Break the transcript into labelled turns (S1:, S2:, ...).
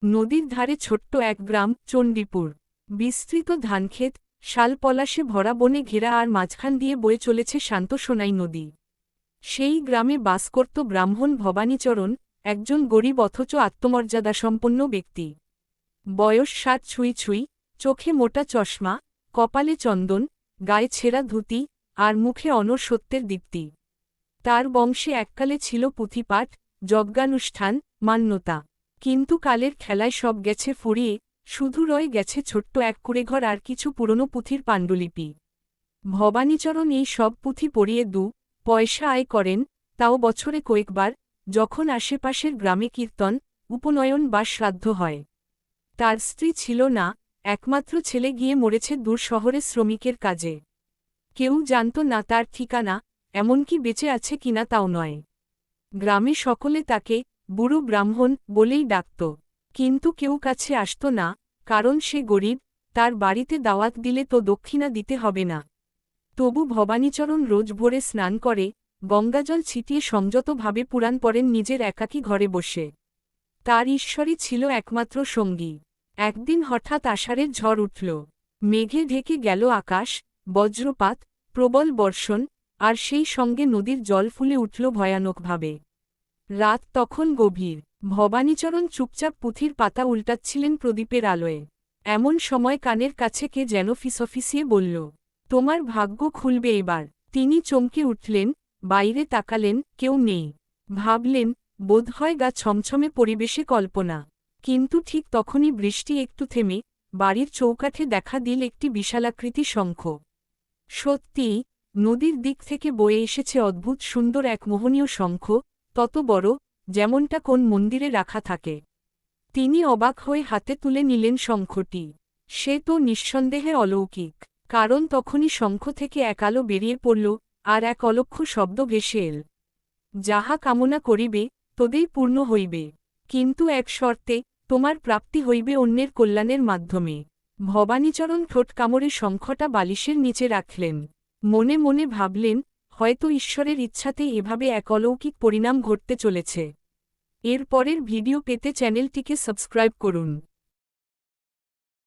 S1: নদীর ধারে ছোট্ট এক গ্রাম চণ্ডীপুর। বিস্তৃত ধানক্ষেত, শালপলাশে ভরা বনে ঘেরা, আর মাঝখান দিয়ে বয়ে চলেছে শান্ত সোনাই নদী। সেই গ্রামে বাস করত ব্রাহ্মণ ভবানীচরণ, একজন গরিব অথচ আত্মমর্যাদাসম্পন্ন ব্যক্তি। বয়স 60 ছুঁই ছুঁই, চোখে মোটা চশমা, কপালে চন্দন, গায়ে ছেঁড়া ধুতি, আর মুখে অনর সত্যের দীপ্তি। তার বংশে এককালে ছিল পুঁথিপাঠ, যজ্ঞানুষ্ঠান, মান্যতা। কিন্তু কালের খেলায় সব গেছে ফুরিয়ে, শুধু রয়ে গেছে ছোট্ট এক কুঁড়েঘর আর কিছু পুরনো পুঁথির পাণ্ডুলিপি। ভবানীচরণ এই সব পুঁথি পড়িয়ে পয়সা আয় করেন, তাও বছরে কয়েকবার, যখন আশেপাশের গ্রামে কীর্তন, উপনয়ন বা শ্রাদ্ধ হয়। তার স্ত্রী ছিল না, একমাত্র ছেলে গিয়ে মরেছে দূর শহরে শ্রমিকের কাজে। কেউ জানত না তার ঠিকানা, এমনকি বেঁচে আছে কিনা তাও নয়। গ্রামে সকলে তাকে বুড়ো ব্রাহ্মণ বলেই ডাকত। কিন্তু কেউ কাছে আসত না, কারণ সে গরিব, তার বাড়িতে দাওয়াত দিলে তো দক্ষিণা দিতে হবে না। তবু ভবানীচরণ রোজ ভোরে স্নান করে, গঙ্গাজল ছিটিয়ে সংযতভাবে পুরাণ পড়েন নিজের একাকী ঘরে বসে। তার ঈশ্বরই ছিল একমাত্র সঙ্গী। একদিন হঠাৎ আষাঢ়ের ঝড় উঠল। মেঘে ঢেকে গেল আকাশ, বজ্রপাত, প্রবল বর্ষণ, আর সেই সঙ্গে নদীর জল ফুলে উঠল ভয়ানকভাবে। রাত তখন গভীর। ভবানীচরণ চুপচাপ পুঁথির পাতা উল্টাচ্ছিলেন প্রদীপের আলোয়। এমন সময় কানের কাছে কে যেন ফিসফিসিয়ে বলল, তোমার ভাগ্য খুলবে এবার। তিনি চমকে উঠলেন, বাইরে তাকালেন, কেউ নেই। ভাবলেন, বোধহয় গা ছমছমে পরিবেশে কল্পনা। কিন্তু ঠিক তখনই বৃষ্টি একটু থেমে, বাড়ির চৌকাঠে দেখা দিল একটি বিশালাকৃতি শঙ্খ। সত্যিই, নদীর দিক থেকে বয়ে এসেছে অদ্ভুত সুন্দর এক মোহনীয় শঙ্খ, তত বড়, যেমনটা কোন মন্দিরে রাখা থাকে। তিনি অবাক হয়ে হাতে তুলে নিলেন শঙ্খটি। সে তো নিঃসন্দেহে অলৌকিক, কারণ তখনই শঙ্খ থেকে এক আলো বেরিয়ে পড়ল, আর এক অলক্ষ শব্দ ভেসে এল। যাহা কামনা করিবে, তদেই পূর্ণ হইবে। কিন্তু এক শর্তে, তোমার প্রাপ্তি হইবে অন্যের কল্যাণের মাধ্যমে। ভবানীচরণ ঠোঁট কামড়ে শঙ্খটা বালিশের নিচে রাখলেন। মনে মনে ভাবলেন, হয়তো ঈশ্বরের ইচ্ছাতেই এভাবে এক অলৌকিক পরিণাম ঘটতে চলেছে। এর পরের ভিডিও পেতে চ্যানেলটিকে সাবস্ক্রাইব করুন।